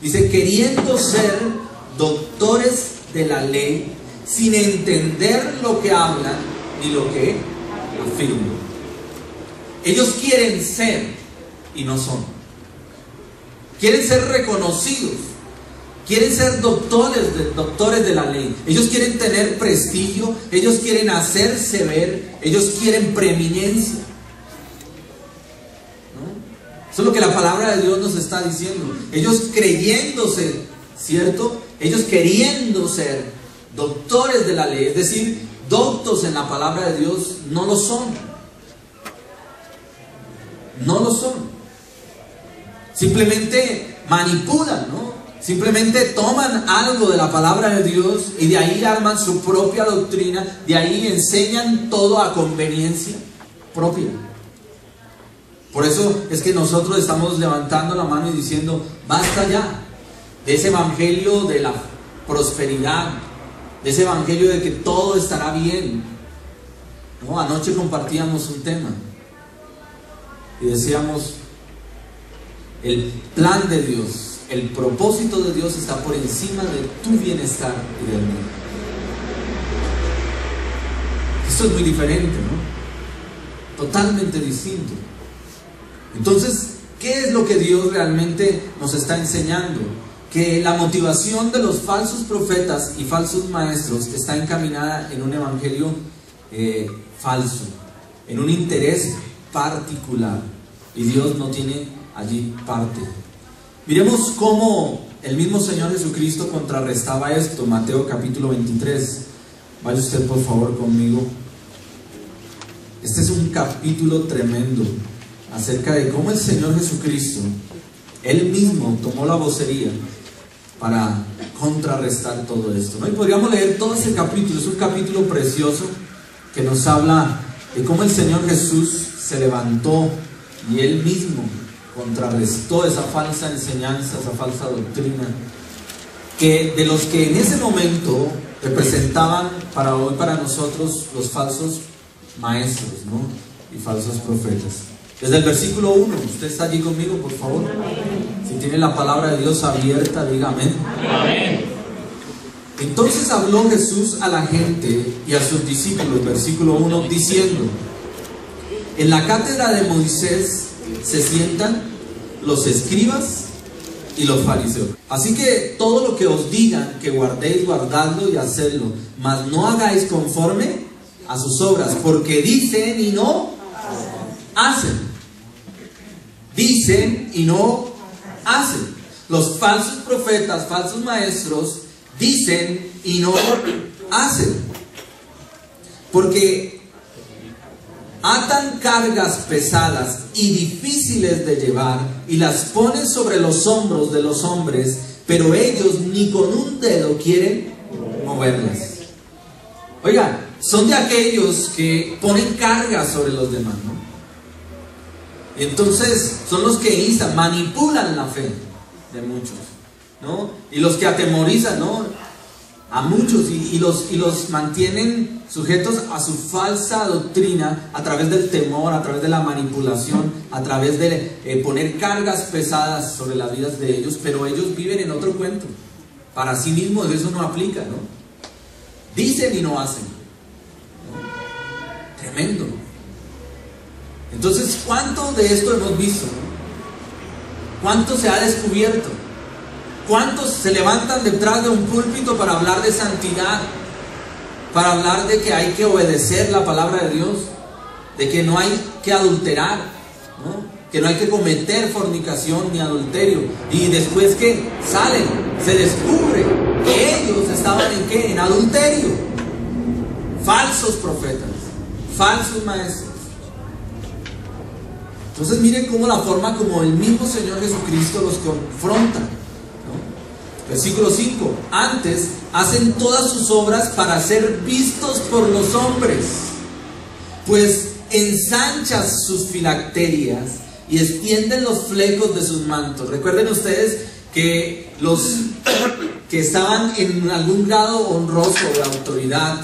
Dice, queriendo ser doctores de la ley, sin entender lo que hablan ni lo que afirman. Ellos quieren ser y no son. Quieren ser reconocidos. Quieren ser doctores de la ley. Ellos quieren tener prestigio. Ellos quieren hacerse ver. Ellos quieren preeminencia. ¿No? Eso es lo que la palabra de Dios nos está diciendo. Ellos creyéndose, ¿cierto? Ellos queriendo ser doctores de la ley, es decir, doctos en la palabra de Dios, no lo son. No lo son. Simplemente manipulan, ¿no? Simplemente toman algo de la palabra de Dios y de ahí arman su propia doctrina, de ahí enseñan todo a conveniencia propia. Por eso es que nosotros estamos levantando la mano y diciendo, basta ya de ese evangelio de la prosperidad, de ese evangelio de que todo estará bien. ¿No? Anoche compartíamos un tema y decíamos, el plan de Dios, el propósito de Dios está por encima de tu bienestar y del mío. Esto es muy diferente, ¿no? Totalmente distinto. Entonces, ¿qué es lo que Dios realmente nos está enseñando? Que la motivación de los falsos profetas y falsos maestros está encaminada en un evangelio falso, en un interés particular, y Dios no tiene allí parte. Miremos cómo el mismo Señor Jesucristo contrarrestaba esto. Mateo capítulo 23. Vaya usted por favor conmigo. Este es un capítulo tremendo acerca de cómo el Señor Jesucristo, Él mismo tomó la vocería para contrarrestar todo esto, ¿no? Y podríamos leer todo ese capítulo. Es un capítulo precioso que nos habla de cómo el Señor Jesús se levantó y Él mismo contrarrestó esa falsa enseñanza, esa falsa doctrina, que de los que en ese momento representaban para hoy, para nosotros, los falsos maestros, ¿no? Y falsos profetas. Desde el versículo 1, usted está allí conmigo, por favor. Si tiene la palabra de Dios abierta, diga amén. Amén. Entonces habló Jesús a la gente y a sus discípulos, versículo 1, diciendo: en la cátedra de Moisés se sientan los escribas y los fariseos. Así que todo lo que os digan que guardéis, guardadlo y hacedlo, mas no hagáis conforme a sus obras, porque dicen y no hacen. Dicen y no hacen. Los falsos profetas, falsos maestros, dicen y no hacen. Porque atan cargas pesadas y difíciles de llevar y las ponen sobre los hombros de los hombres, pero ellos ni con un dedo quieren moverlas. Oiga, son de aquellos que ponen cargas sobre los demás, ¿no? Entonces son los que instan, manipulan la fe de muchos, ¿no? Y los que atemorizan, ¿no? A muchos y los mantienen sujetos a su falsa doctrina a través del temor, a través de la manipulación, a través de poner cargas pesadas sobre las vidas de ellos, pero ellos viven en otro cuento. Para sí mismos eso no aplica, ¿no? Dicen y no hacen, ¿no? Tremendo. Entonces, ¿cuánto de esto hemos visto? ¿Cuánto se ha descubierto? ¿Cuántos se levantan detrás de un púlpito para hablar de santidad? Para hablar de que hay que obedecer la palabra de Dios, de que no hay que adulterar, ¿no? Que no hay que cometer fornicación ni adulterio. Y después que salen, se descubre que ellos estaban en ¿qué? En adulterio. Falsos profetas, falsos maestros. Entonces miren cómo la forma como el mismo Señor Jesucristo los confronta, ¿no? Versículo 5. Antes hacen todas sus obras para ser vistos por los hombres, pues ensanchas sus filacterias y extienden los flecos de sus mantos. Recuerden ustedes que los que estaban en algún grado honroso de autoridad,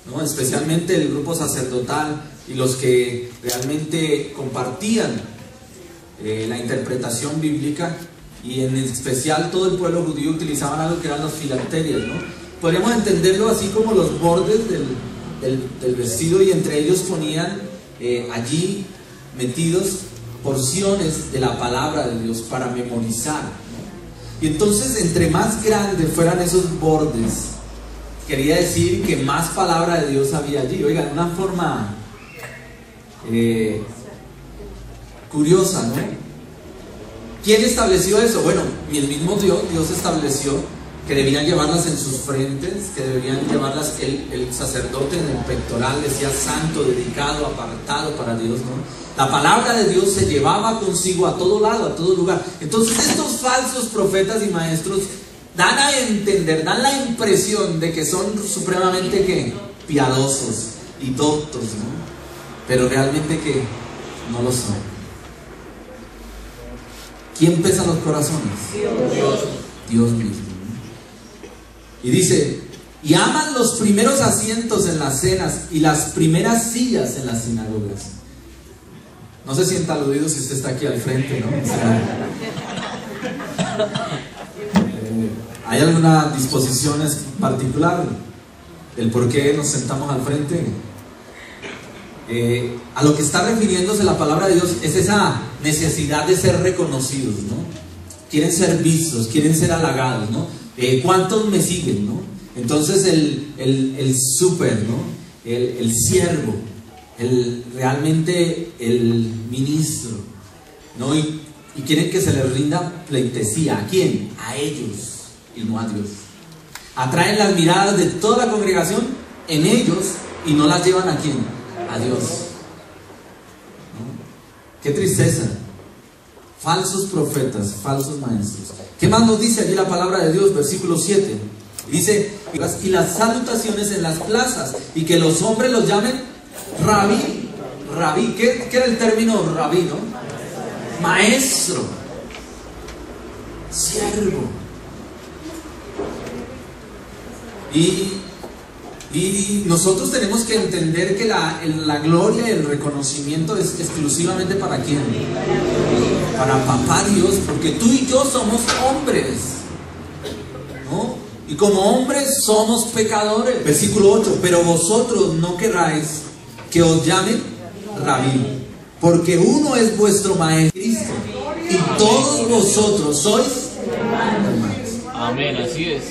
¿no? Especialmente el grupo sacerdotal y los que realmente compartían la interpretación bíblica y en especial todo el pueblo judío utilizaban algo que eran los filacterias, ¿no? Podríamos entenderlo así como los bordes del vestido, y entre ellos ponían allí metidos porciones de la palabra de Dios para memorizar, ¿no? Y entonces, entre más grandes fueran esos bordes, quería decir que más palabra de Dios había allí. Oigan, una forma curiosa, ¿no? ¿Quién estableció eso? Bueno, el mismo Dios estableció que debían llevarlas en sus frentes, que debían llevarlas el sacerdote en el pectoral, decía santo, dedicado, apartado para Dios, ¿no? La palabra de Dios se llevaba consigo a todo lado, a todo lugar. Entonces estos falsos profetas y maestros dan a entender, dan la impresión de que son supremamente ¿qué? Piadosos y doctos, ¿no? Pero realmente que no lo son. ¿Quién pesa los corazones? Dios mismo. Y dice, y aman los primeros asientos en las cenas y las primeras sillas en las sinagogas. No se sienta aludido si usted está aquí al frente, ¿no? O sea, ¿hay alguna disposición particular del por qué nos sentamos al frente? A lo que está refiriéndose la palabra de Dios es esa necesidad de ser reconocidos, ¿no? Quieren ser vistos, quieren ser halagados, ¿no? ¿Cuántos me siguen, no? Entonces el súper, ¿no? El siervo, realmente el ministro, ¿no? Y quieren que se les rinda pleitesía. ¿A quién? A ellos y no a Dios. Atraen las miradas de toda la congregación en ellos y no las llevan ¿a quién? A Dios, ¿no? Qué tristeza. Falsos profetas, falsos maestros. ¿Qué más nos dice allí la palabra de Dios? Versículo 7. Dice, y las salutaciones en las plazas, y que los hombres los llamen rabí. Rabí, ¿qué era el término rabí, no? Maestro, siervo. Y nosotros tenemos que entender que la gloria y el reconocimiento es exclusivamente ¿para quién? Para papá Dios, porque tú y yo somos hombres, ¿no? Y como hombres somos pecadores. Versículo 8, pero vosotros no querráis que os llamen rabí, porque uno es vuestro maestro, Cristo, y todos vosotros sois hermanos. Amén, así es.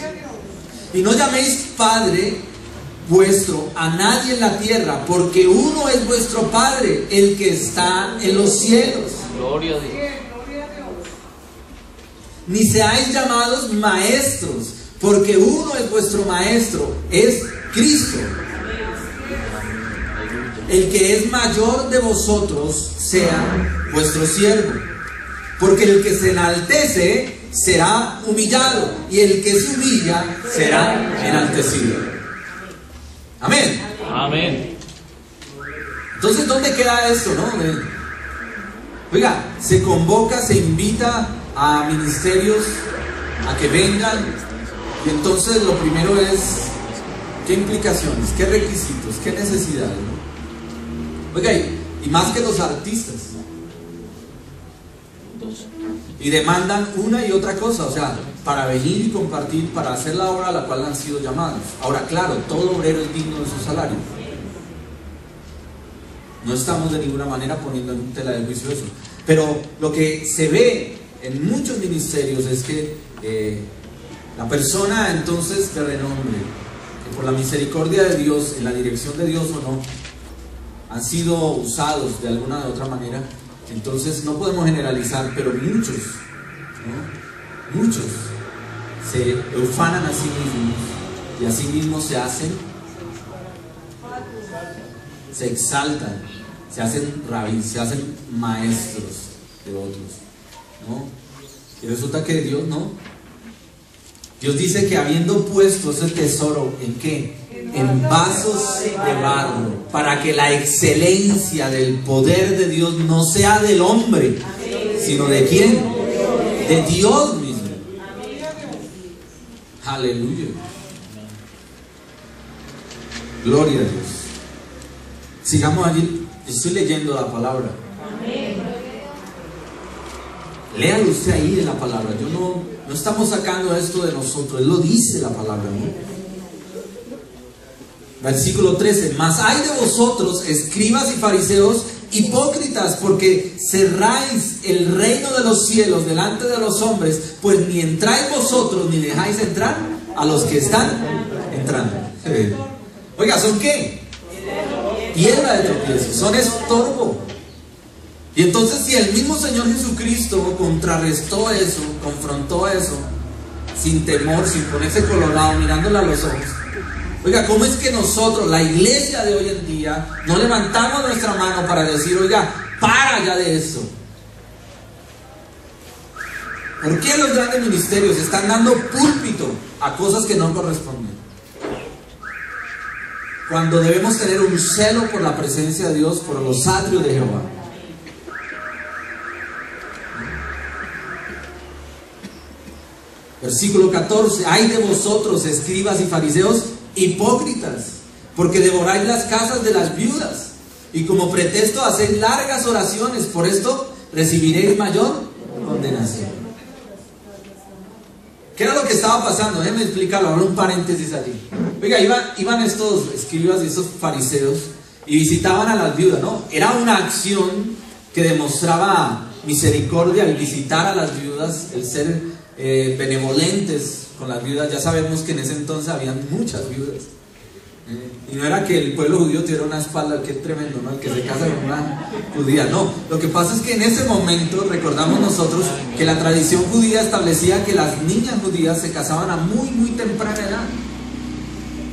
Y no llaméis Padre vuestro a nadie en la tierra, porque uno es vuestro Padre, el que está en los cielos. Gloria a Dios. Ni seáis llamados maestros, porque uno es vuestro maestro, es Cristo. El que es mayor de vosotros sea vuestro siervo, porque el que se enaltece será humillado, y el que se humilla será enaltecido. Amén. Amén. Entonces, ¿dónde queda esto, no? Oiga, se convoca, se invita a ministerios a que vengan, y entonces lo primero es ¿qué implicaciones? ¿Qué requisitos? ¿Qué necesidades? ¿No? Oiga, y más que los artistas, y demandan una y otra cosa, o sea, para venir y compartir, para hacer la obra a la cual han sido llamados. Ahora, claro, todo obrero es digno de su salario. No estamos de ninguna manera poniendo en tela de juicio eso. Pero lo que se ve en muchos ministerios es que la persona entonces de renombre, que por la misericordia de Dios, en la dirección de Dios o no, han sido usados de alguna u otra manera. Entonces no podemos generalizar, pero muchos, ¿no? Muchos se ufanan a sí mismos y a sí mismos se hacen, se exaltan, se hacen rabíes, se hacen maestros de otros, ¿no? Y resulta que Dios no. Dios dice que habiendo puesto ese tesoro ¿en qué? En vasos de barro, para que la excelencia del poder de Dios no sea del hombre, sino ¿de quién? De Dios mismo. Aleluya. Gloria a Dios. Sigamos allí. Estoy leyendo la palabra. Léalo usted ahí en la palabra. No estamos sacando esto de nosotros, Él lo dice la palabra, ¿no? Versículo 13: mas hay de vosotros, escribas y fariseos, hipócritas, porque cerráis el reino de los cielos delante de los hombres, pues ni entráis vosotros ni dejáis entrar a los que están entrando. Oiga, ¿son qué? Piedra de tropiezo, son estorbo. Y entonces, si el mismo Señor Jesucristo contrarrestó eso, confrontó eso, sin temor, sin ponerse colorado, mirándole a los ojos, oiga, ¿cómo es que nosotros, la iglesia de hoy en día, no levantamos nuestra mano para decir, oiga, para ya de eso? ¿Por qué los grandes ministerios están dando púlpito a cosas que no corresponden? Cuando debemos tener un celo por la presencia de Dios, por los atrios de Jehová. Versículo 14: hay de vosotros, escribas y fariseos, hipócritas, porque devoráis las casas de las viudas, y como pretexto hacéis largas oraciones, por esto recibiréis mayor condenación. ¿Qué era lo que estaba pasando? Déjenme explicarlo, abro un paréntesis allí. Oiga, iban estos escribas y estos fariseos y visitaban a las viudas, ¿no? Era una acción que demostraba misericordia, el visitar a las viudas, el ser benevolentes con las viudas. Ya sabemos que en ese entonces habían muchas viudas, y no era que el pueblo judío tuviera una espalda, que es tremendo, ¿no? El que se casa con una judía, no. Lo que pasa es que en ese momento, recordamos nosotros que la tradición judía establecía que las niñas judías se casaban a muy muy temprana edad,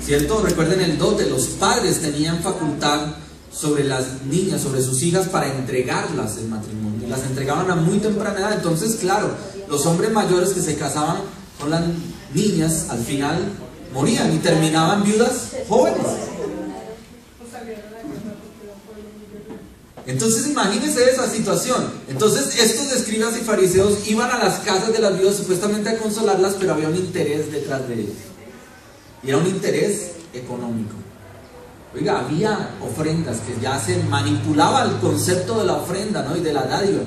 ¿cierto? Recuerden el dote, los padres tenían facultad sobre las niñas, sobre sus hijas, para entregarlas en matrimonio, y las entregaban a muy temprana edad. Entonces, claro, los hombres mayores que se casaban con las niñas, al final morían y terminaban viudas jóvenes. Entonces imagínense esa situación. Entonces estos escribas y fariseos iban a las casas de las viudas supuestamente a consolarlas, pero había un interés detrás de ellos, y era un interés económico. Oiga, había ofrendas que ya se manipulaba el concepto de la ofrenda, ¿no? Y de la dádiva.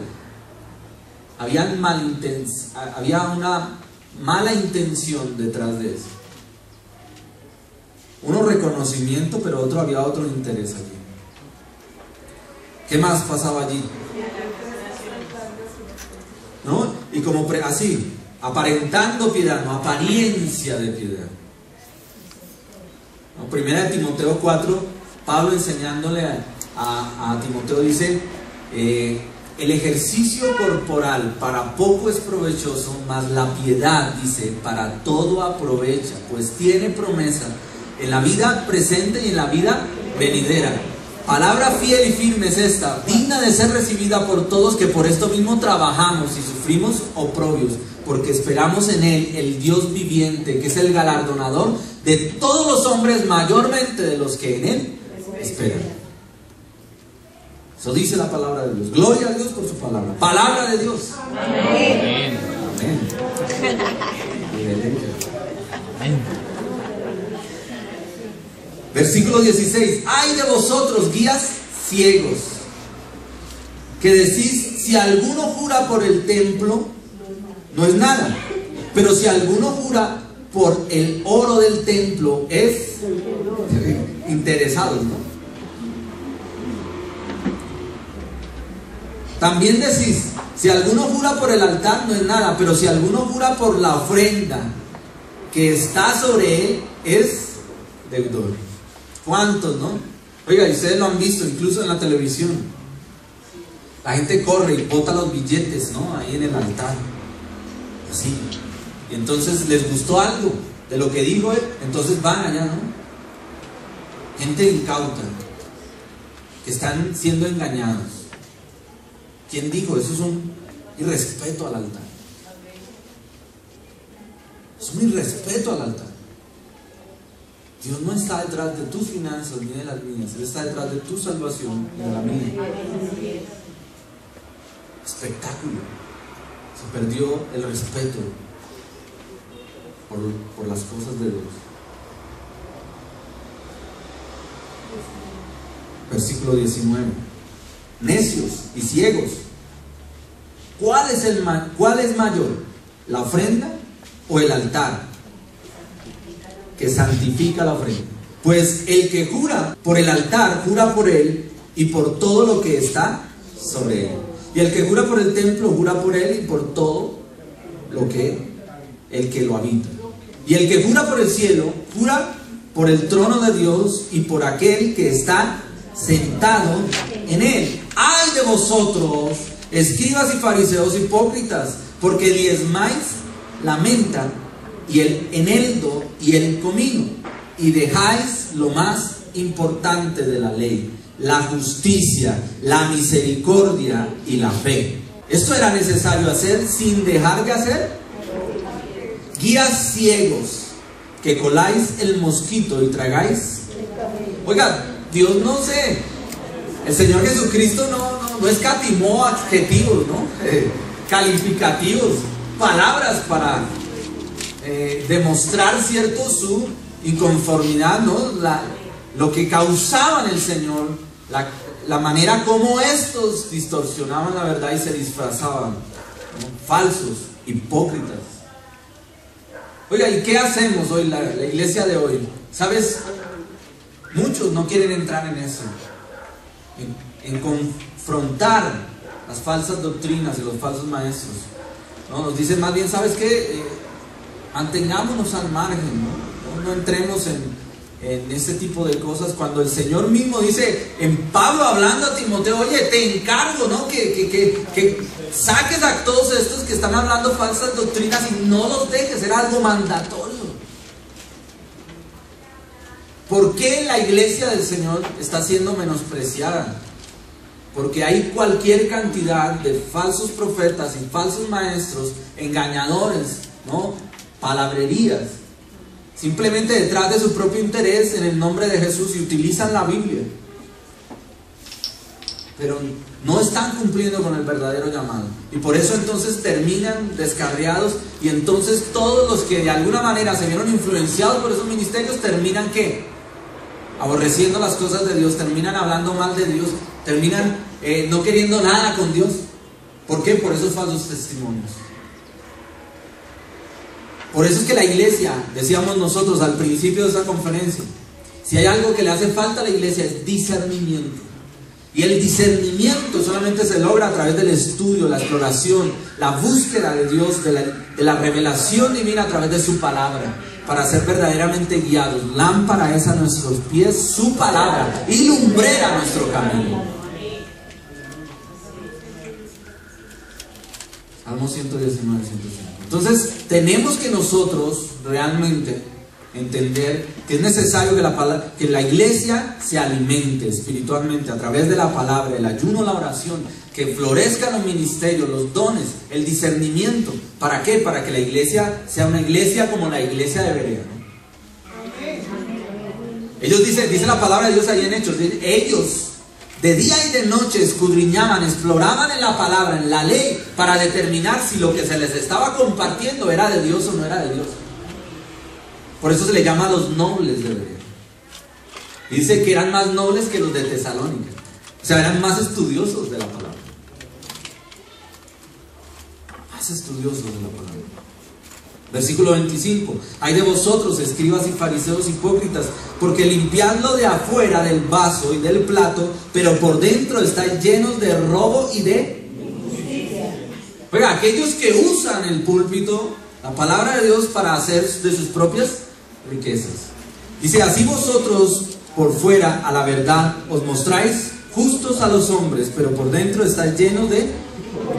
Había una mala intención detrás de eso. Uno reconocimiento, pero había otro interés allí. ¿Qué más pasaba allí? ¿No? Y como así, aparentando piedad, no, apariencia de piedad. ¿No? Primera de Timoteo 4, Pablo enseñándole a Timoteo dice, el ejercicio corporal para poco es provechoso, mas la piedad, dice, para todo aprovecha, pues tiene promesa en la vida presente y en la vida venidera. Palabra fiel y firme es esta, digna de ser recibida por todos, que por esto mismo trabajamos y sufrimos oprobios, porque esperamos en Él, el Dios viviente, que es el galardonador de todos los hombres, mayormente de los que en Él esperan. Eso dice la palabra de Dios. Gloria a Dios por su palabra. Palabra de Dios. Amén. Amén. Amén. Versículo 16: hay de vosotros, guías ciegos, que decís, si alguno jura por el templo, no es nada, pero si alguno jura por el oro del templo, es interesado, ¿no? También decís, si alguno jura por el altar, no es nada, pero si alguno jura por la ofrenda que está sobre él, es deudor. ¿Cuántos, no? Oiga, y ustedes lo han visto incluso en la televisión. La gente corre y bota los billetes, ¿no? Ahí en el altar. Así. Y entonces les gustó algo de lo que dijo él, entonces van allá, ¿no? Gente incauta, que están siendo engañados. ¿Quién dijo? Eso es un irrespeto al altar. Es un irrespeto al altar. Dios no está detrás de tus finanzas ni de las mías. Él está detrás de tu salvación y de la mía. Espectáculo. Se perdió el respeto por las cosas de Dios. Versículo 19. Necios y ciegos, ¿cuál ¿cuál es mayor? ¿La ofrenda o el altar que santifica la ofrenda? Pues el que jura por el altar, jura por él y por todo lo que está sobre él. Y el que jura por el templo, jura por él y por todo el que lo habita. Y el que jura por el cielo, jura por el trono de Dios y por aquel que está sentado en él. ¡Ay de vosotros, escribas y fariseos hipócritas! Porque diezmáis la menta y el eneldo y el comino, y dejáis lo más importante de la ley, la justicia, la misericordia y la fe. ¿Esto era necesario hacer sin dejar de hacer? Guías ciegos, que coláis el mosquito y tragáis. Oiga, Dios no sé, el Señor Jesucristo no escatimó adjetivos, ¿no? Calificativos, palabras para demostrar cierto su inconformidad, ¿no? Lo que causaba en el Señor, la manera como estos distorsionaban la verdad y se disfrazaban, ¿no? Falsos, hipócritas. Oiga, ¿y qué hacemos hoy, la iglesia de hoy? ¿Sabes? Muchos no quieren entrar en eso, en confrontar las falsas doctrinas y los falsos maestros, ¿no? Nos dicen más bien, ¿sabes qué? Mantengámonos al margen, ¿no? No entremos en ese tipo de cosas, cuando el Señor mismo dice, en Pablo hablando a Timoteo, oye, te encargo, ¿no? Que saques a todos estos que están hablando falsas doctrinas y no los dejes, era algo mandatorio. ¿Por qué la iglesia del Señor está siendo menospreciada? Porque hay cualquier cantidad de falsos profetas y falsos maestros, engañadores, ¿no? Palabrerías, simplemente detrás de su propio interés en el nombre de Jesús, y utilizan la Biblia, pero no están cumpliendo con el verdadero llamado, y por eso entonces terminan descarriados. Y entonces todos los que de alguna manera se vieron influenciados por esos ministerios terminan ¿qué? Aborreciendo las cosas de Dios, terminan hablando mal de Dios, terminan no queriendo nada con Dios. ¿Por qué? Por esos falsos testimonios. Por eso es que la iglesia, decíamos nosotros al principio de esta conferencia, si hay algo que le hace falta a la iglesia es discernimiento. Y el discernimiento solamente se logra a través del estudio, la exploración, la búsqueda de Dios, de la revelación divina a través de su palabra, para ser verdaderamente guiados. Lámpara es a nuestros pies su palabra y lumbrera nuestro camino. Salmo 119, 105. Entonces tenemos que nosotros realmente entender que es necesario que la iglesia se alimente espiritualmente a través de la palabra, el ayuno, la oración, que florezcan los ministerios, los dones, el discernimiento. ¿Para qué? Para que la iglesia sea una iglesia como la iglesia de Berea, ¿no? Ellos dice la palabra de Dios ahí en Hechos, ellos de día y de noche escudriñaban, exploraban en la palabra, en la ley, para determinar si lo que se les estaba compartiendo era de Dios o no era de Dios. Por eso se le llama a los nobles de Berea. Dice que eran más nobles que los de Tesalónica. O sea, eran más estudiosos de la palabra. Más estudiosos de la palabra. Versículo 25. Hay de vosotros, escribas y fariseos hipócritas, porque limpiadlo de afuera del vaso y del plato, pero por dentro estáis llenos de robo y de injusticia. Oiga, aquellos que usan el púlpito, la palabra de Dios, para hacer de sus propias riquezas. Dice, así vosotros por fuera a la verdad os mostráis justos a los hombres, pero por dentro estáis llenos de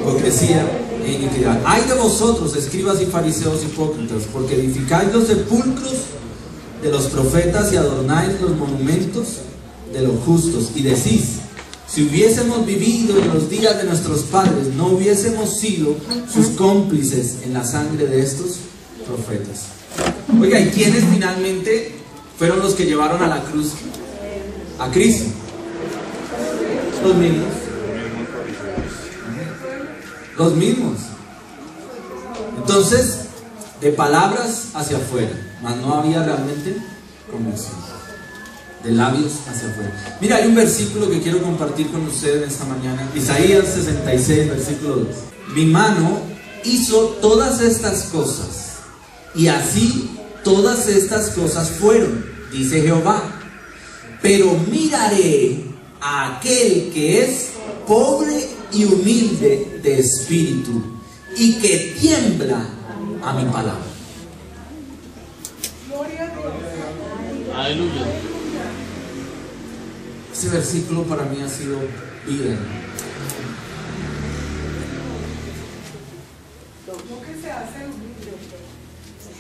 hipocresía e iniquidad. Ay de vosotros, escribas y fariseos hipócritas, porque edificáis los sepulcros de los profetas y adornáis los monumentos de los justos, y decís, si hubiésemos vivido en los días de nuestros padres, no hubiésemos sido sus cómplices en la sangre de estos profetas. Oiga, ¿y quiénes finalmente fueron los que llevaron a la cruz a Cristo? Los mismos. Los mismos. Entonces, de palabras hacia afuera, mas no había realmente conversión. De labios hacia afuera. Mira, hay un versículo que quiero compartir con ustedes esta mañana. Isaías 66, versículo 2. mi mano hizo todas estas cosas, y así todas estas cosas fueron, dice Jehová. Pero miraré a aquel que es pobre y humilde de espíritu, y que tiembla a mi palabra. Aleluya. Ese versículo para mí ha sido vida.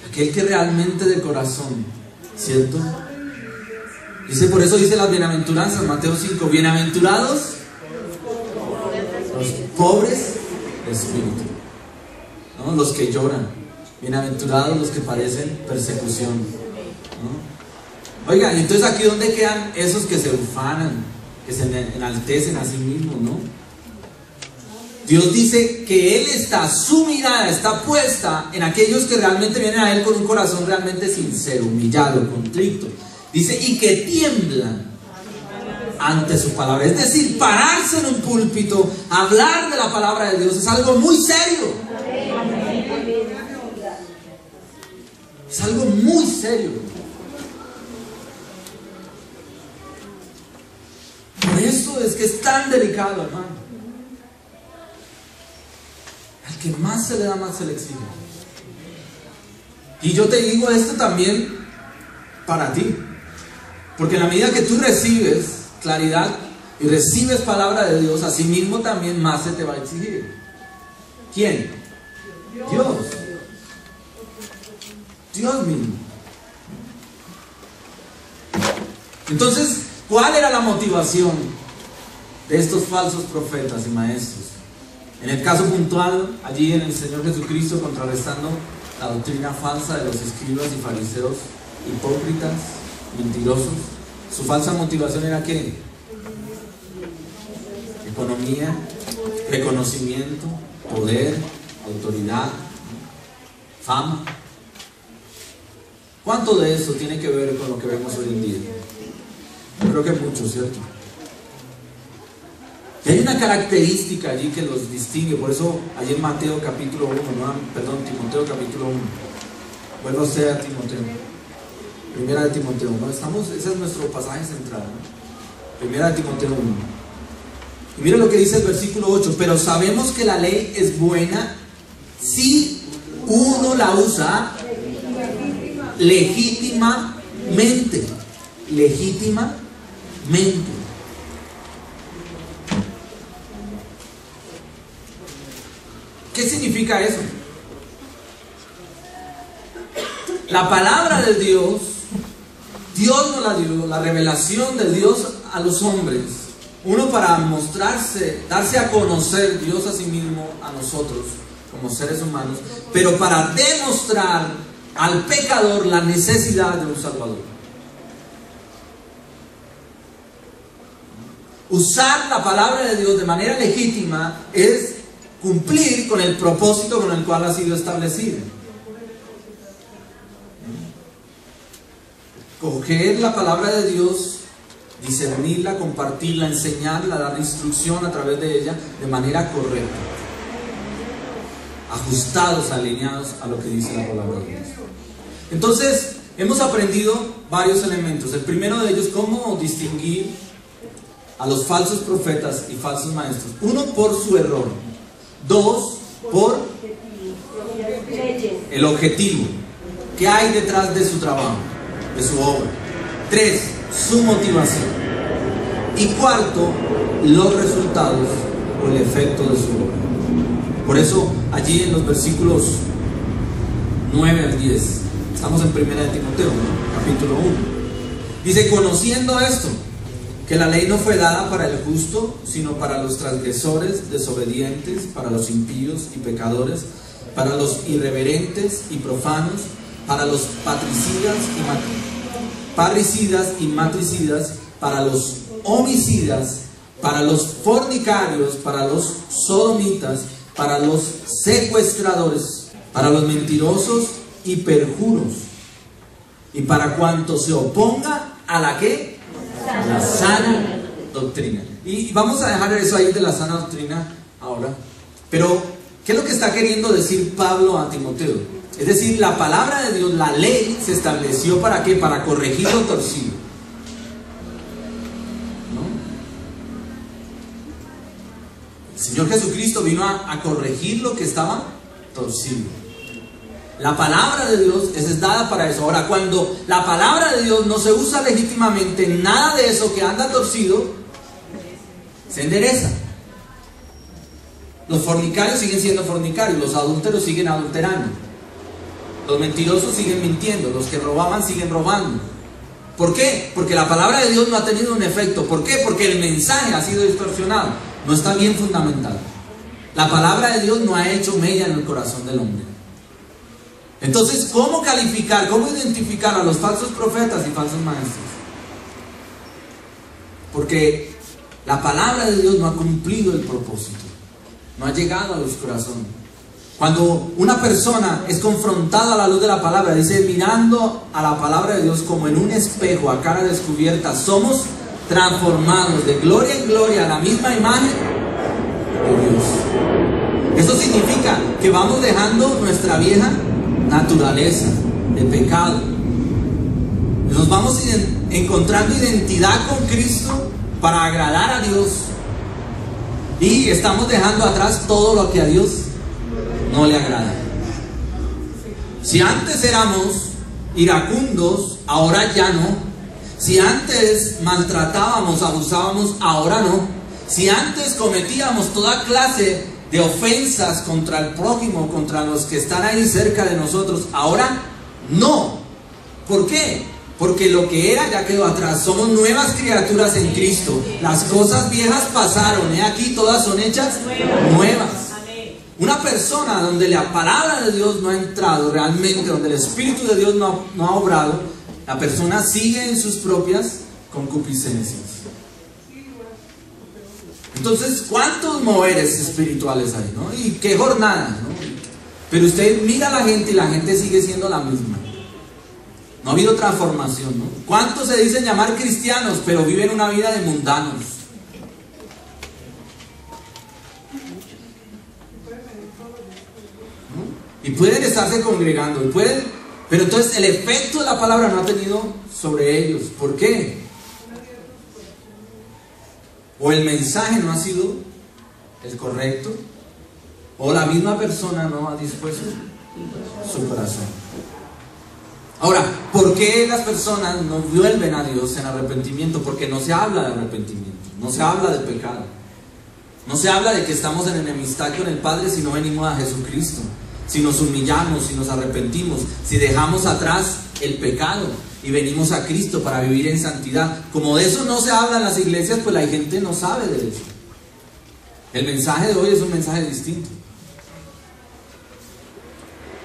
Aquel que realmente de corazón, ¿cierto? Dice, por eso dice las bienaventuranzas, Mateo 5, bienaventurados los pobres de espíritu, ¿no? Los que lloran, bienaventurados los que padecen persecución, ¿no? Oigan, entonces aquí ¿dónde quedan esos que se ufanan, que se enaltecen a sí mismos, no? Dios dice que Él está, su mirada está puesta en aquellos que realmente vienen a Él con un corazón realmente sincero, humillado, contrito. Dice, y que tiemblan ante su palabra. Es decir, pararse en un púlpito, hablar de la palabra de Dios es algo muy serio. Es algo muy serio. Por eso es que es tan delicado, hermano. Al que más se le da, más se le exige. Y yo te digo esto también para ti. Porque en la medida que tú recibes claridad y recibes palabra de Dios, así mismo también más se te va a exigir. ¿Quién? Dios. Dios mismo. Entonces, ¿cuál era la motivación de estos falsos profetas y maestros? En el caso puntual, allí en el Señor Jesucristo, contrarrestando la doctrina falsa de los escribas y fariseos hipócritas, mentirosos. Su falsa motivación era ¿qué? Economía, reconocimiento, poder, autoridad, fama. ¿Cuánto de eso tiene que ver con lo que vemos hoy en día? Yo creo que mucho, ¿cierto? Y hay una característica allí que los distingue. Por eso allí en Mateo capítulo 1, Timoteo capítulo 1. Vuelva usted a Timoteo. Primera de Timoteo, ¿no? Ese es nuestro pasaje central, ¿no? Primera de Timoteo 1. Y mire lo que dice el versículo 8. Pero sabemos que la ley es buena si uno la usa legítimamente. Legítimamente. ¿Qué significa eso? La palabra de Dios, Dios nos la dio, la revelación de Dios a los hombres. Uno, para mostrarse, darse a conocer Dios a sí mismo a nosotros como seres humanos, pero para demostrar al pecador la necesidad de un Salvador. Usar la palabra de Dios de manera legítima es cumplir con el propósito con el cual ha sido establecida. Coger la palabra de Dios, discernirla, compartirla, enseñarla, dar instrucción a través de ella de manera correcta, ajustados, alineados a lo que dice la palabra de Dios. Entonces, hemos aprendido varios elementos. El primero de ellos, cómo distinguir a los falsos profetas y falsos maestros. Uno, por su error. Dos, por el objetivo. ¿Qué hay detrás de su trabajo, de su obra? Tres, su motivación. Y cuarto, los resultados o el efecto de su obra. Por eso, allí en los versículos 9 al 10, estamos en Primera de Timoteo, ¿no? Capítulo 1. Dice, conociendo esto, que la ley no fue dada para el justo, sino para los transgresores, desobedientes, para los impíos y pecadores, para los irreverentes y profanos, para los parricidas y matricidas, para los homicidas, para los fornicarios, para los sodomitas, para los secuestradores, para los mentirosos y perjuros, y para cuanto se oponga a la ¿qué? La sana doctrina. Y vamos a dejar eso ahí de la sana doctrina ahora. Pero ¿Qué es lo que está queriendo decir Pablo a Timoteo? Es decir, la palabra de Dios, la ley, se estableció ¿para qué? Para corregir lo torcido. ¿No? El Señor Jesucristo vino a corregir lo que estaba torcido. La palabra de Dios es dada para eso. Ahora, cuando la palabra de Dios no se usa legítimamente, nada de eso que anda torcido se endereza. Los fornicarios siguen siendo fornicarios, los adúlteros siguen adulterando, los mentirosos siguen mintiendo, los que robaban siguen robando. ¿Por qué? Porque la palabra de Dios no ha tenido un efecto. ¿Por qué? Porque el mensaje ha sido distorsionado, no está bien fundamentado. La palabra de Dios no ha hecho mella en el corazón del hombre. Entonces, ¿cómo calificar, cómo identificar a los falsos profetas y falsos maestros? Porque la palabra de Dios no ha cumplido el propósito, no ha llegado a los corazones. Cuando una persona es confrontada a la luz de la palabra, dice, mirando a la palabra de Dios como en un espejo a cara descubierta, somos transformados de gloria en gloria a la misma imagen de Dios. Eso significa que vamos dejando nuestra vieja naturaleza de pecado. Nos vamos encontrando identidad con Cristo para agradar a Dios. Y estamos dejando atrás todo lo que a Dios no le agrada. Si antes éramos iracundos, ahora ya no. Si antes maltratábamos, abusábamos, ahora no. Si antes cometíamos toda clase de ofensas contra el prójimo, contra los que están ahí cerca de nosotros, ahora no. ¿Por qué? Porque lo que era ya quedó atrás. Somos nuevas criaturas en Cristo. Las cosas viejas pasaron, aquí todas son hechas nuevas. Una persona donde la palabra de Dios no ha entrado realmente, donde el Espíritu de Dios no ha obrado, la persona sigue en sus propias concupiscencias. Entonces, ¿cuántos moveres espirituales hay, ¿no? Y qué jornadas, ¿no? Pero usted mira a la gente y la gente sigue siendo la misma. No ha habido transformación, ¿no? ¿Cuántos se dicen llamar cristianos, pero viven una vida de mundanos? ¿No? Y pueden estarse congregando, y pueden, pero entonces el efecto de la palabra no ha tenido sobre ellos. ¿Por qué? O el mensaje no ha sido el correcto, o la misma persona no ha dispuesto su corazón. Ahora, ¿por qué las personas no vuelven a Dios en arrepentimiento? Porque no se habla de arrepentimiento, no se habla de pecado, no se habla de que estamos en enemistad con el Padre si no venimos a Jesucristo, si nos humillamos, si nos arrepentimos, si dejamos atrás el pecado y venimos a Cristo para vivir en santidad. Como de eso no se habla en las iglesias, pues la gente no sabe de eso. El mensaje de hoy es un mensaje distinto.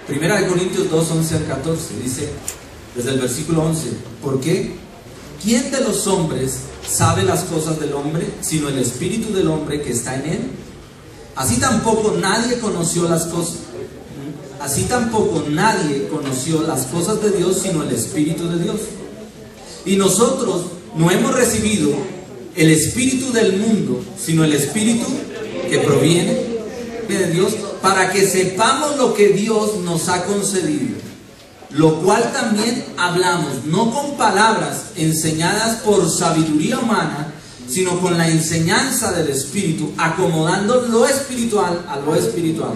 Primera de Corintios 2, 11 al 14, dice, desde el versículo 11, ¿por qué? ¿Quién de los hombres sabe las cosas del hombre, sino el espíritu del hombre que está en él? Así tampoco nadie conoció las cosas de Dios, sino el Espíritu de Dios. Y nosotros no hemos recibido el espíritu del mundo, sino el espíritu que proviene de Dios, para que sepamos lo que Dios nos ha concedido, lo cual también hablamos, no con palabras enseñadas por sabiduría humana, sino con la enseñanza del Espíritu, acomodando lo espiritual a lo espiritual.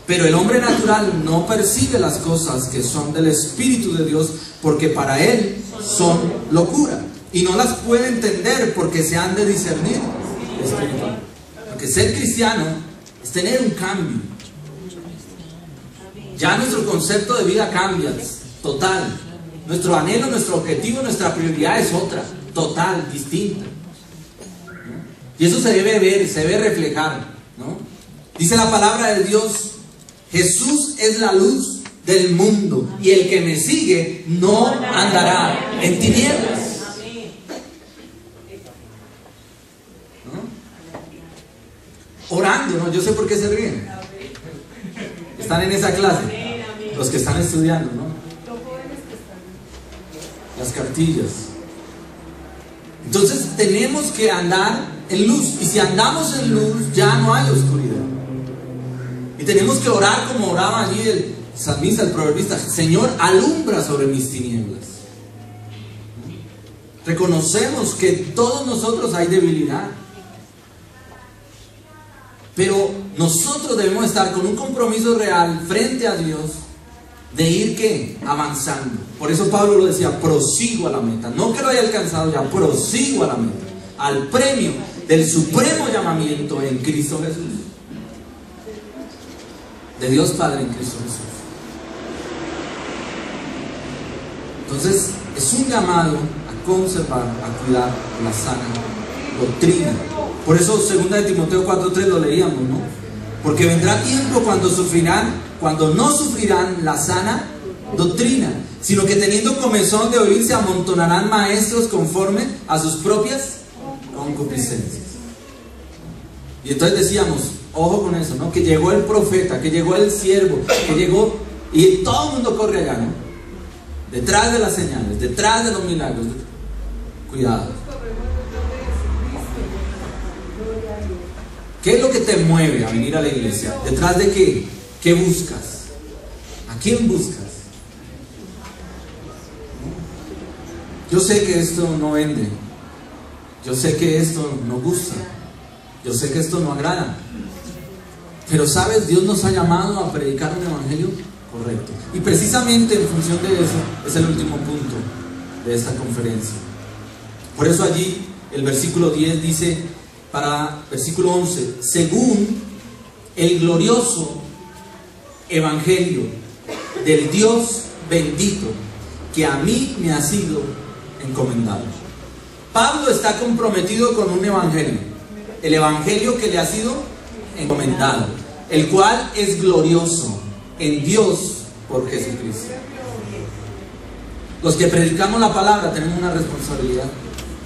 Pero el hombre natural no percibe las cosas que son del Espíritu de Dios, porque para él son locura, y no las puede entender porque se han de discernir espiritual. Porque ser cristiano es tener un cambio. Ya nuestro concepto de vida cambia, total. Nuestro anhelo, nuestro objetivo, nuestra prioridad es otra, total, distinta. Y eso se debe ver, se debe reflejar, ¿no? Dice la palabra de Dios, Jesús es la luz del mundo, y el que me sigue no andará en tinieblas. ¿No? Orando, ¿no? Yo sé por qué se ríen. Están en esa clase, los que están estudiando, ¿no? Las cartillas. Entonces tenemos que andar en luz, y si andamos en luz ya no hay oscuridad. Y tenemos que orar como oraba allí el salmista, el proverbista: Señor, alumbra sobre mis tinieblas. Reconocemos que todos nosotros hay debilidad, pero nosotros debemos estar con un compromiso real frente a Dios de ir, ¿qué? Avanzando. Por eso Pablo lo decía: prosigo a la meta. No que lo haya alcanzado ya, prosigo a la meta, al premio del supremo llamamiento en Cristo Jesús, de Dios Padre en Cristo Jesús. Entonces es un llamado a conservar, a cuidar la sana doctrina. Por eso 2 Timoteo 4:3 lo leíamos, ¿no? Porque vendrá tiempo cuando no sufrirán la sana doctrina, sino que teniendo comezón de oír se amontonarán maestros conforme a sus propias concupiscencias. Y entonces decíamos, ojo con eso, ¿no? Que llegó el profeta, que llegó el siervo, que llegó, y todo el mundo corre allá, ¿no? Detrás de las señales, detrás de los milagros. Cuidado. ¿Qué es lo que te mueve a venir a la iglesia? ¿Detrás de qué? ¿Qué buscas? ¿A quién buscas? Yo sé que esto no vende. Yo sé que esto no gusta. Yo sé que esto no agrada. Pero sabes, Dios nos ha llamado a predicar un evangelio correcto. Y precisamente en función de eso es el último punto de esta conferencia. Por eso allí el versículo 10 dice, versículo 11, según el glorioso evangelio del Dios bendito que a mí me ha sido encomendado. Pablo está comprometido con un evangelio, el evangelio que le ha sido encomendado, el cual es glorioso en Dios por Jesucristo. Los que predicamos la palabra tenemos una responsabilidad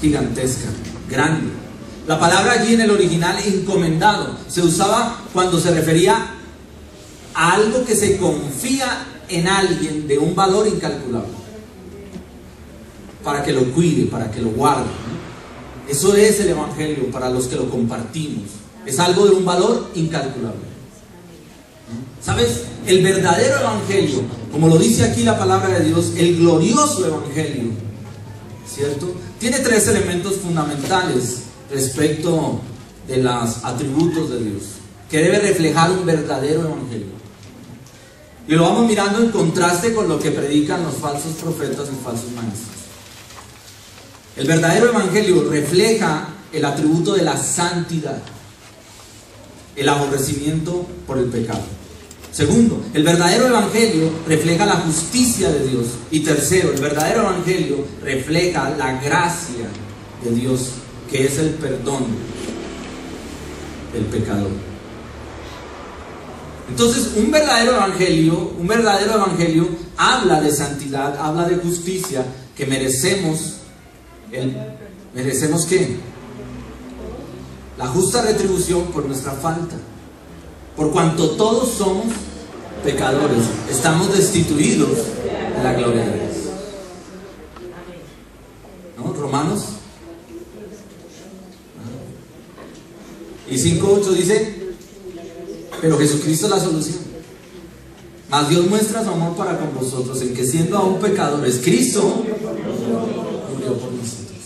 gigantesca, grande. La palabra allí en el original, encomendado, se usaba cuando se refería a algo que se confía en alguien de un valor incalculable, para que lo cuide, para que lo guarde, ¿no? Eso es el evangelio para los que lo compartimos. Es algo de un valor incalculable. ¿Sabes? El verdadero evangelio, como lo dice aquí la palabra de Dios, el glorioso evangelio, ¿cierto? Tiene 3 elementos fundamentales respecto de los atributos de Dios, que debe reflejar un verdadero evangelio. Y lo vamos mirando en contraste con lo que predican los falsos profetas y falsos maestros. El verdadero evangelio refleja el atributo de la santidad, el aborrecimiento por el pecado. Segundo, el verdadero evangelio refleja la justicia de Dios. Y tercero, el verdadero evangelio refleja la gracia de Dios, que es el perdón del pecador. Entonces, un verdadero evangelio habla de santidad, habla de justicia, que merecemos ¿qué? La justa retribución por nuestra falta. Por cuanto todos somos pecadores, estamos destituidos de la gloria de Dios. ¿No? Romanos. Y 5:8 dice, pero Jesucristo es la solución. Mas Dios muestra su amor para con vosotros, en que siendo aún pecadores, Cristo murió por nosotros.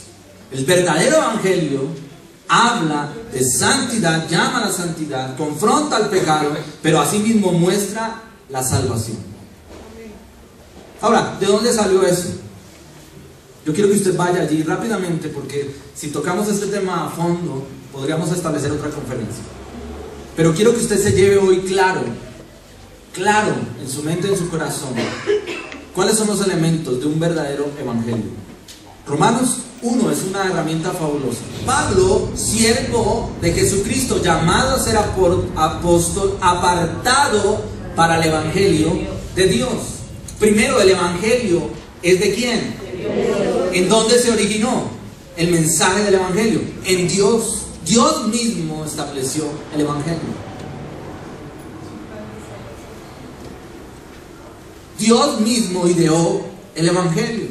El verdadero evangelio habla de santidad, llama a la santidad, confronta al pecado, pero asimismo muestra la salvación. Ahora, ¿de dónde salió eso? Yo quiero que usted vaya allí rápidamente, porque si tocamos este tema a fondo, podríamos establecer otra conferencia. Pero quiero que usted se lleve hoy claro en su mente y en su corazón, cuáles son los elementos de un verdadero evangelio. Romanos 1 es una herramienta fabulosa. Pablo, siervo de Jesucristo, llamado a ser apóstol, apartado para el evangelio de Dios. Primero, el evangelio es ¿de quién? ¿En dónde se originó el mensaje del evangelio? En Dios. Dios mismo estableció el evangelio. Dios mismo ideó el evangelio.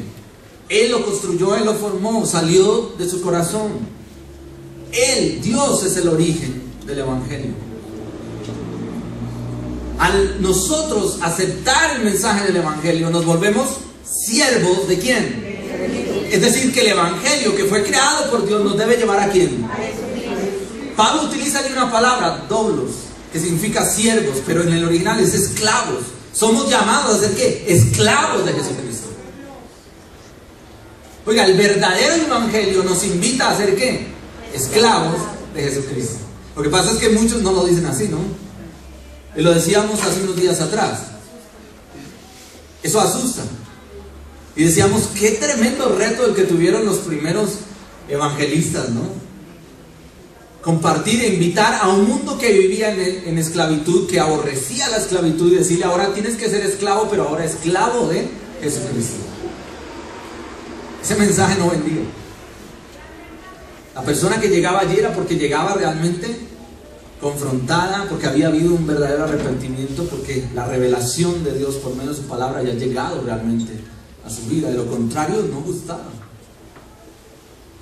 Él lo construyó, Él lo formó, salió de su corazón. Él, Dios, es el origen del evangelio. Al nosotros aceptar el mensaje del Evangelio, nos volvemos siervos ¿de quién? Es decir, que el Evangelio que fue creado por Dios nos debe llevar ¿a quién? Pablo utiliza aquí una palabra, doblos, que significa siervos, pero en el original es esclavos. Somos llamados a ser ¿qué? Esclavos de Jesucristo. Oiga, el verdadero Evangelio nos invita a ser ¿qué? Esclavos de Jesucristo. Lo que pasa es que muchos no lo dicen así, ¿no? Y lo decíamos hace unos días atrás. Eso asusta. Y decíamos, qué tremendo reto el que tuvieron los primeros evangelistas, ¿no? Compartir e invitar a un mundo que vivía en esclavitud, que aborrecía la esclavitud, y decirle, ahora tienes que ser esclavo, pero ahora esclavo de Jesucristo. Ese mensaje no vendía. La persona que llegaba allí era porque llegaba realmente confrontada, porque había habido un verdadero arrepentimiento, porque la revelación de Dios por medio de su palabra había llegado realmente a su vida. De lo contrario, no gustaba.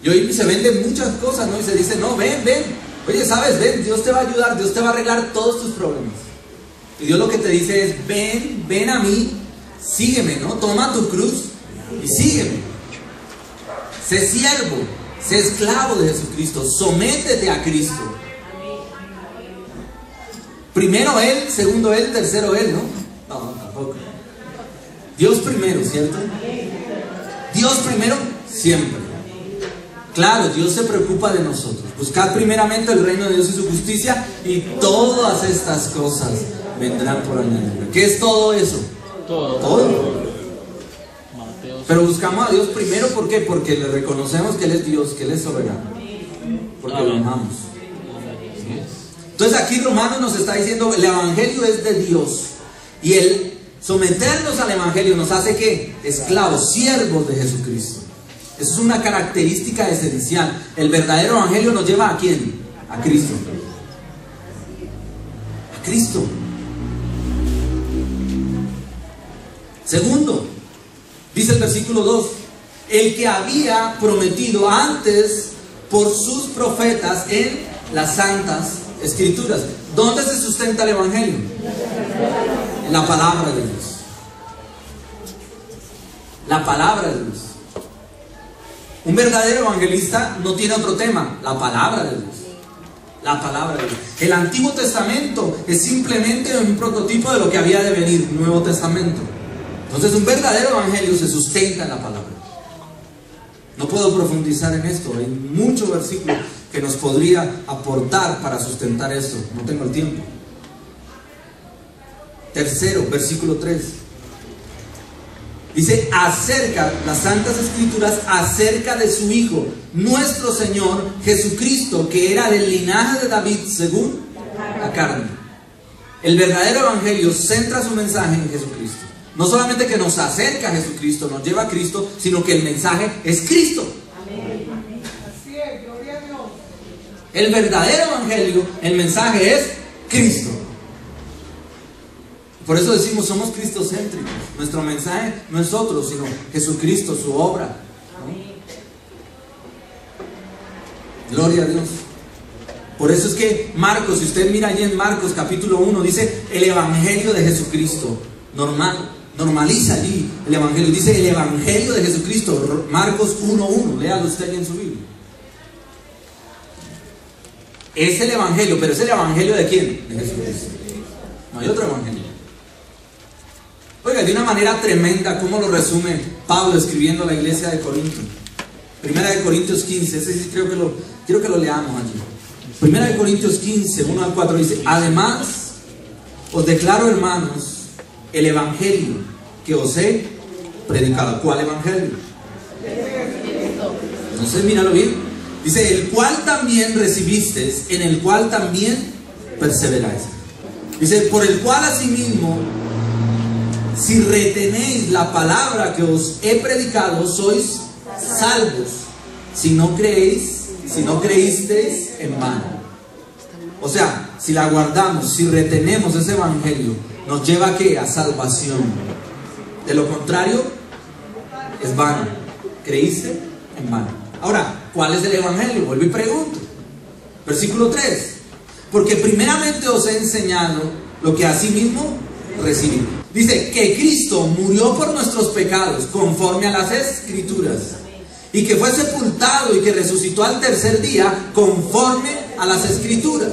Y hoy se venden muchas cosas, ¿no? Y se dice, no, ven, ven. Oye, ¿sabes? Ven, Dios te va a ayudar, Dios te va a arreglar todos tus problemas. Y Dios lo que te dice es, ven, ven a mí, sígueme, ¿no? Toma tu cruz y sígueme. Sé siervo, sé esclavo de Jesucristo, sométete a Cristo. Primero Él, segundo Él, tercero Él, ¿no? No, tampoco. Dios primero, ¿cierto? Dios primero, siempre. Claro, Dios se preocupa de nosotros. Buscad primeramente el reino de Dios y su justicia, y todas estas cosas vendrán por añadidura. ¿Qué es todo eso? Todo. Pero buscamos a Dios primero, ¿por qué? Porque le reconocemos que Él es Dios, que Él es soberano. Porque lo amamos. Entonces aquí Romanos nos está diciendo, el Evangelio es de Dios. Y el someternos al Evangelio nos hace ¿qué? Esclavos, siervos de Jesucristo. Eso es una característica esencial. El verdadero Evangelio nos lleva ¿a quién? A Cristo. A Cristo. Segundo, dice el versículo 2, el que había prometido antes por sus profetas en las santas Escrituras. ¿Dónde se sustenta el Evangelio? En la palabra de Dios. La palabra de Dios. Un verdadero evangelista no tiene otro tema, la palabra de Dios. La palabra de Dios. El Antiguo Testamento es simplemente un prototipo de lo que había de venir, Nuevo Testamento. Entonces un verdadero evangelio se sustenta en la palabra. No puedo profundizar en esto, hay muchos versículos que nos podría aportar para sustentar esto. No tengo el tiempo. Tercero, versículo 3. Dice, acerca, las Santas Escrituras, acerca de su Hijo, nuestro Señor Jesucristo, que era del linaje de David según la carne. El verdadero evangelio centra su mensaje en Jesucristo. No solamente que nos acerca a Jesucristo, nos lleva a Cristo, sino que el mensaje es Cristo. Así es, gloria a Dios. El verdadero evangelio, el mensaje es Cristo. Por eso decimos, somos cristocéntricos. Nuestro mensaje no es otro, sino Jesucristo, su obra, ¿no? Gloria a Dios. Por eso es que Marcos, si usted mira allí en Marcos capítulo 1, dice el evangelio de Jesucristo. Normaliza allí el evangelio. Dice el evangelio de Jesucristo. Marcos 1:1. Léalo usted allí en su Biblia. Es el evangelio, pero es el evangelio ¿de quién? De Jesucristo. No hay otro evangelio. Oiga, de una manera tremenda, ¿cómo lo resume Pablo escribiendo a la iglesia de Corinto? Primera de Corintios 15, ese sí quiero que lo leamos allí. Primera de Corintios 15, 1 al 4 dice, además, os declaro, hermanos, el evangelio que os he predicado. ¿Cuál evangelio? Entonces, míralo bien. Dice, el cual también recibisteis, en el cual también perseveráis. Dice, por el cual asimismo, si retenéis la palabra que os he predicado, sois salvos. Si no creísteis en vano. O sea, si la guardamos, si retenemos ese evangelio, nos lleva ¿a qué? A salvación. De lo contrario, es vano. ¿Creíste? En vano. Ahora, ¿cuál es el evangelio? Vuelvo y pregunto. Versículo 3. Porque primeramente os he enseñado lo que asimismo recibimos. Dice que Cristo murió por nuestros pecados conforme a las Escrituras, y que fue sepultado y que resucitó al tercer día conforme a las Escrituras.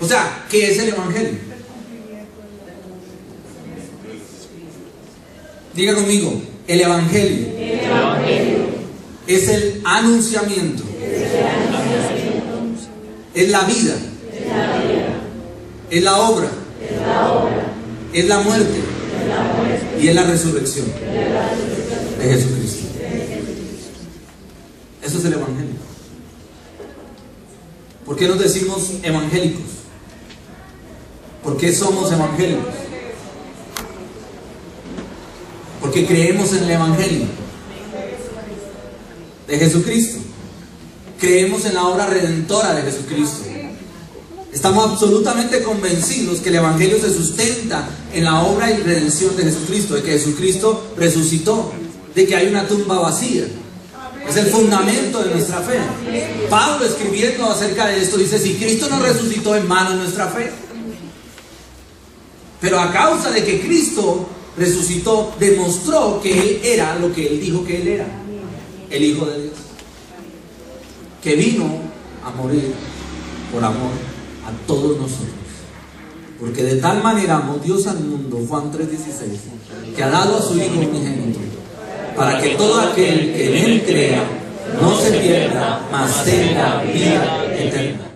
O sea, ¿qué es el Evangelio? Diga conmigo, el Evangelio, es el anunciamiento, es la vida, es la obra, es la muerte y es la resurrección de Jesucristo. Eso es el Evangelio. ¿Por qué nos decimos evangélicos? ¿Por qué somos evangélicos? Porque creemos en el Evangelio de Jesucristo. Creemos en la obra redentora de Jesucristo. Estamos absolutamente convencidos que el Evangelio se sustenta en la obra y redención de Jesucristo, de que Jesucristo resucitó, de que hay una tumba vacía. Es el fundamento de nuestra fe. Pablo, escribiendo acerca de esto, dice: si Cristo no resucitó, en vano es nuestra fe. Pero a causa de que Cristo resucitó, demostró que Él era lo que Él dijo que Él era: el Hijo de Dios, que vino a morir por amor a todos nosotros. Porque de tal manera amó Dios al mundo, Juan 3:16, que ha dado a su Hijo unigénito, para que todo aquel que en Él crea no se pierda, mas tenga vida eterna.